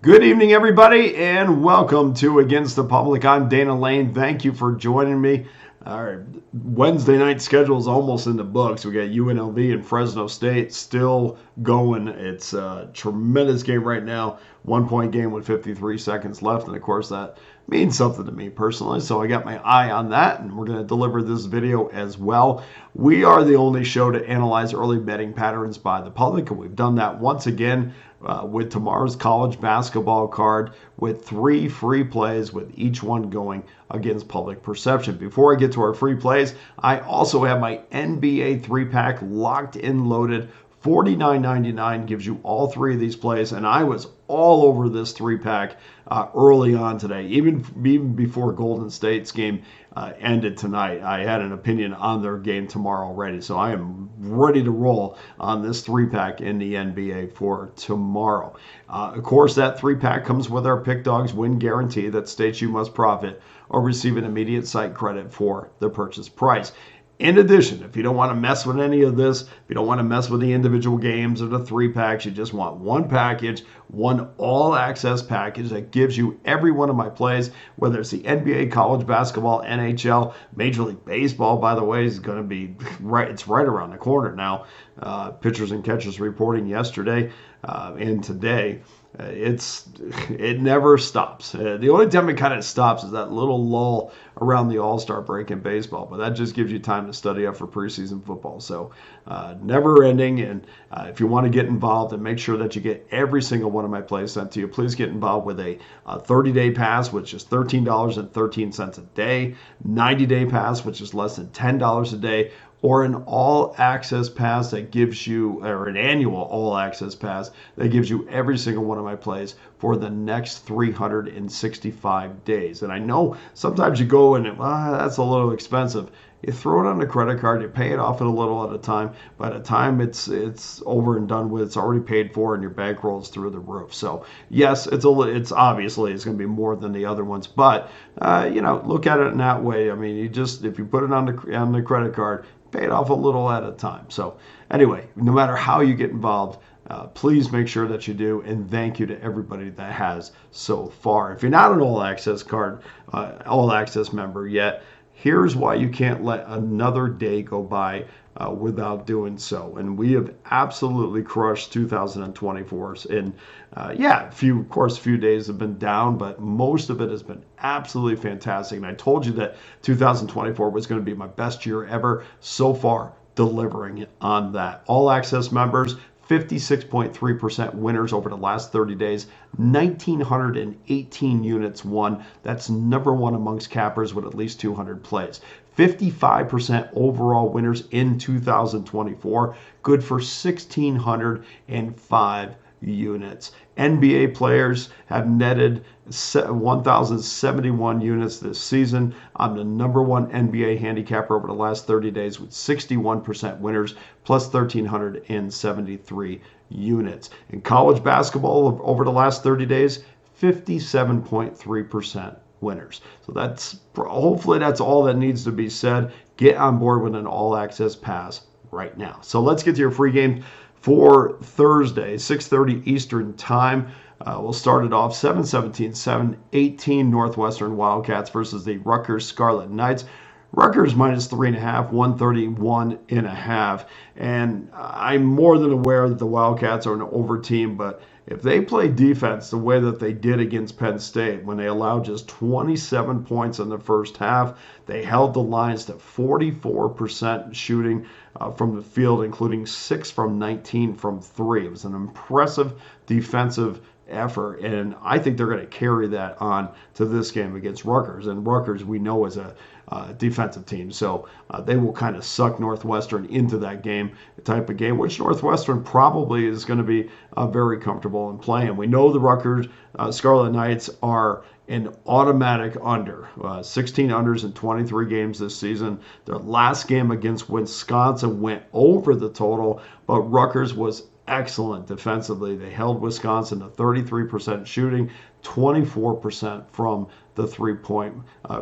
Good evening, everybody, and welcome to Against the Public. I'm Dana Lane. Thank you for joining me. Our Wednesday night schedule is almost in the books. We got UNLV and Fresno State still going. It's a tremendous game right now. 1 point game with 53 seconds left, and of course that means something to me personally. So I got my eye on that, and we're going to deliver this video as well. We are the only show to analyze early betting patterns by the public, and we've done that once again with tomorrow's college basketball card with 3 free plays, with each one going against public perception. Before I get to our free plays, I also have my NBA 3-pack locked in loaded. $49.99 gives you all 3 of these plays, and I was all over this 3-pack early on today, even before Golden State's game ended tonight. I had an opinion on their game tomorrow already, so I am ready to roll on this 3-pack in the NBA for tomorrow. Of course, that 3-pack comes with our Pick Dawgz win guarantee that states you must profit or receive an immediate site credit for the purchase price. In addition, if you don't want to mess with any of this, if you don't want to mess with the individual games or the 3-packs, you just want one package, one all-access package that gives you every one of my plays, whether it's the NBA, college basketball, NHL, Major League Baseball, by the way, is going to be it's right around the corner now. Pitchers and catchers reporting yesterday and today. It never stops. The only time it kind of stops is that little lull around the All-Star break in baseball, but that just gives you time to study up for preseason football. So never ending. And if you want to get involved and make sure that you get every single one of my plays sent to you, please get involved with a 30-day pass, which is $13.13 a day, 90-day pass, which is less than $10 a day, or an all-access pass that gives you, or an annual all-access pass that gives you every single one of my plays for the next 365 days. And I know sometimes you go and that's a little expensive. You throw it on the credit card, you pay it off at a little at a time. By the time it's over and done with, it's already paid for, and your bankroll's through the roof. So yes, it's obviously it's going to be more than the other ones, but look at it in that way. I mean, if you put it on the credit card, pay it off a little at a time. So anyway, no matter how you get involved, please make sure that you do, and thank you to everybody that has so far. If you're not an all-access member yet, here's why you can't let another day go by without doing so. And we have absolutely crushed 2024. And a few days have been down, but most of it has been absolutely fantastic. And I told you that 2024 was going to be my best year ever. So far, delivering on that. All access members, 56.3% winners over the last 30 days, 1,918 units won. That's number one amongst cappers with at least 200 plays. 55% overall winners in 2024, good for 1,605 units. NBA players have netted 1,071 units this season. I'm the number one NBA handicapper over the last 30 days with 61% winners, plus 1,373 units. In college basketball over the last 30 days, 57.3% winners. So hopefully that's all that needs to be said. Get on board with an all-access pass right now. So let's get to your free game for Thursday, 6:30 Eastern time. We'll start it off 7-17, 7-18 Northwestern Wildcats versus the Rutgers Scarlet Knights. Rutgers minus 3.5, 131.5. And I'm more than aware that the Wildcats are an over team, but if they play defense the way that they did against Penn State, when they allowed just 27 points in the first half, they held the Lions to 44% shooting from the field, including 6 from 19 from 3. It was an impressive defensive effort, and I think they're going to carry that on to this game against Rutgers. And Rutgers, we know, is a defensive team, so they will kind of suck Northwestern into that game, type of game, which Northwestern probably is going to be very comfortable in playing. We know the Rutgers Scarlet Knights are an automatic under, 16 unders in 23 games this season. Their last game against Wisconsin went over the total, but Rutgers was excellent defensively. They held Wisconsin to 33% shooting, 24% from the 3-point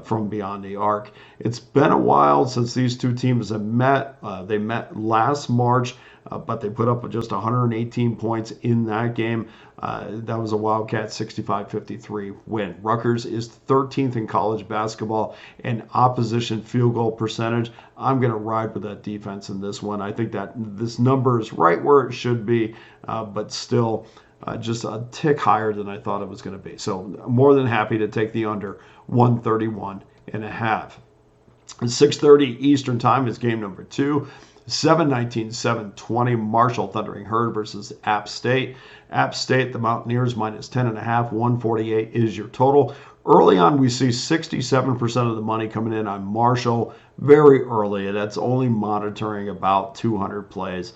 from beyond the arc. It's been a while since these two teams have met. They met last March, but they put up just 118 points in that game. That was a Wildcat 65-53 win. Rutgers is 13th in college basketball in opposition field goal percentage. I'm going to ride with that defense in this one. I think that this number is right where it should be, but still just a tick higher than I thought it was going to be. So more than happy to take the under 131 and a half. 6:30 Eastern time is game number 2. 7:19, 7:20 Marshall Thundering Herd versus App State. App State, the Mountaineers minus 10.5, 148 is your total. Early on, we see 67% of the money coming in on Marshall very early. That's only monitoring about 200 plays.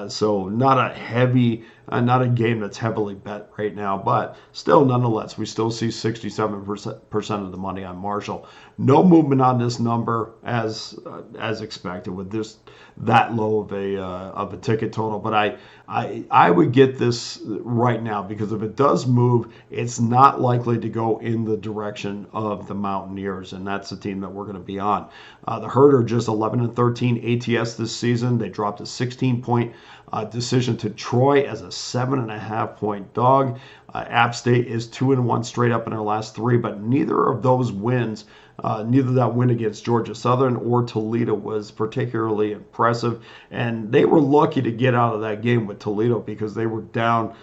So not a heavy, not a game that's heavily bet right now, but still, nonetheless, we still see 67% of the money on Marshall. No movement on this number as expected with this that low of a ticket total. But I would get this right now because if it does move, it's not likely to go in the direction of the Mountaineers, and that's the team that we're going to be on. The Herd are just 11-13 ATS this season. They dropped a 16-point decision to Troy as a 7.5-point dog. App State is 2-1 straight up in their last 3, but neither of those wins, neither that win against Georgia Southern or Toledo was particularly impressive. And they were lucky to get out of that game with Toledo because they were down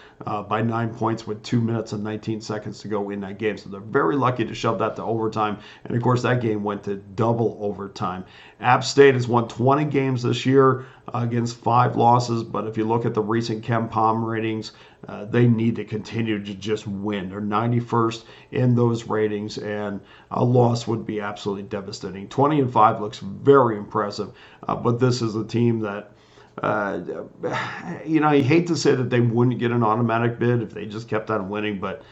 by 9 points with 2 minutes and 19 seconds to go in that game. So they're very lucky to shove that to overtime. And of course, that game went to double overtime. App State has won 20 games this year against 5 losses. But if you look at the recent KenPom ratings, they need to continue to just win. They're 91st in those ratings, and a loss would be absolutely devastating. 20-5 looks very impressive, but this is a team that, you hate to say that they wouldn't get an automatic bid if they just kept on winning, but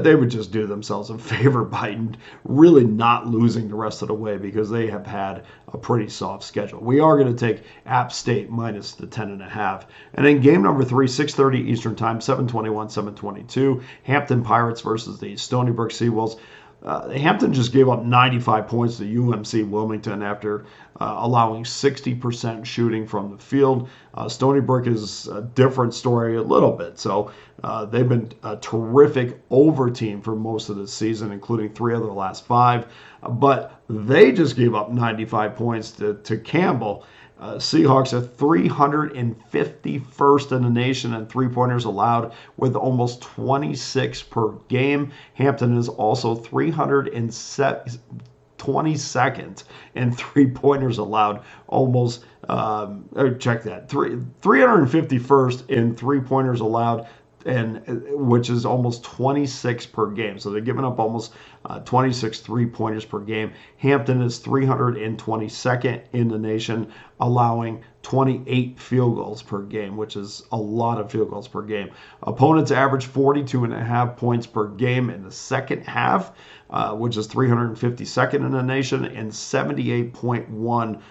they would just do themselves a favor by really not losing the rest of the way because they have had a pretty soft schedule. We are going to take App State minus the 10.5. And then game number 3, 6:30 Eastern time, 7:21, 7:22, Hampton Pirates versus the Stony Brook Seawolves. Hampton just gave up 95 points to UMC Wilmington after allowing 60% shooting from the field. Stony Brook is a different story a little bit. So they've been a terrific over team for most of the season, including 3 of their last 5. But they just gave up 95 points to Campbell. Seahawks are 351st in the nation in three-pointers allowed with almost 26 per game. Hampton is also 322nd in three-pointers allowed, almost, check that, 351st in three-pointers allowed, and which is almost 26 per game. So they're giving up almost 26 three-pointers per game. Hampton is 322nd in the nation, allowing 28 field goals per game, which is a lot of field goals per game. Opponents average 42.5 points per game in the second half, which is 352nd in the nation, and 78.1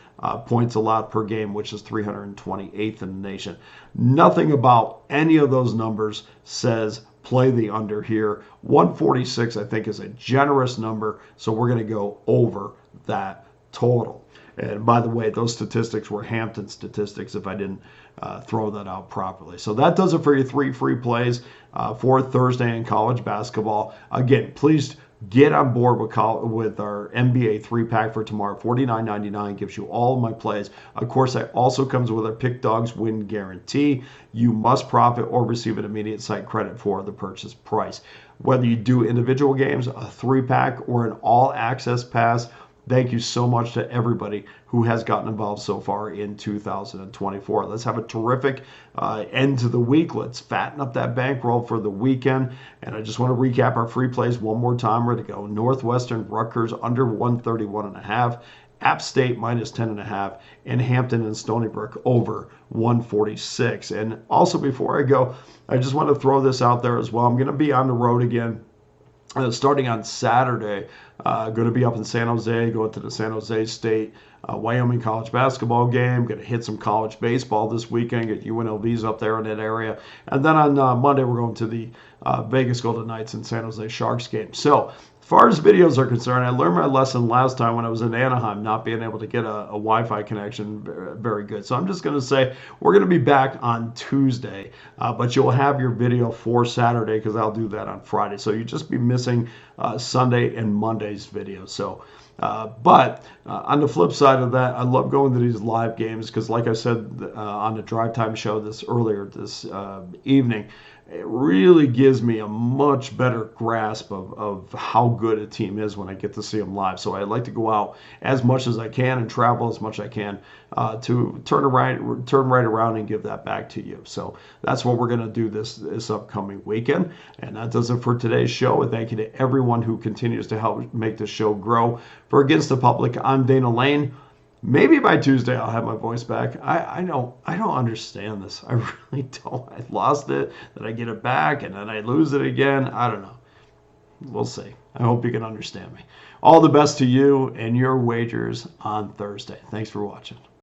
points allowed per game, which is 328th in the nation. Nothing about any of those numbers says play the under here. 146, I think, is a generous number, so we're going to go over that total. And by the way, those statistics were Hampton statistics if I didn't throw that out properly. So that does it for your 3 free plays for Thursday in college basketball. Again, please get on board with our NBA 3-pack for tomorrow. $49.99 gives you all of my plays. Of course, that also comes with our Pick Dawgz win guarantee. You must profit or receive an immediate site credit for the purchase price. Whether you do individual games, a 3-pack, or an all-access pass, thank you so much to everybody who has gotten involved so far in 2024. Let's have a terrific end to the week. Let's fatten up that bankroll for the weekend. And I just want to recap our free plays one more time. We're going to go Northwestern, Rutgers under 131.5, App State minus 10.5, and Hampton and Stony Brook over 146. And also before I go, I just want to throw this out there as well. I'm going to be on the road again. Starting on Saturday, going to be up in San Jose, going to the San Jose State Wyoming college basketball game. Going to hit some college baseball this weekend. Get UNLVs up there in that area. And then on Monday, we're going to the Vegas Golden Knights and San Jose Sharks game. So as far as videos are concerned, I learned my lesson last time when I was in Anaheim, not being able to get a Wi-Fi connection very good. So I'm just going to say we're going to be back on Tuesday, but you'll have your video for Saturday because I'll do that on Friday. So you just be missing Sunday and Monday's video. So, but on the flip side of that, I love going to these live games because, like I said on the Drive Time show earlier this evening, it really gives me a much better grasp of how good a team is when I get to see them live. So I like to go out as much as I can and travel as much as I can to turn right around and give that back to you. So that's what we're going to do this upcoming weekend. And that does it for today's show. And thank you to everyone who continues to help make the show grow. For Against the Public, I'm Dana Lane. Maybe by Tuesday I'll have my voice back. I don't understand this. I really don't. I lost it, then I get it back, and then I lose it again. I don't know. We'll see. I hope you can understand me. All the best to you and your wagers on Thursday. Thanks for watching.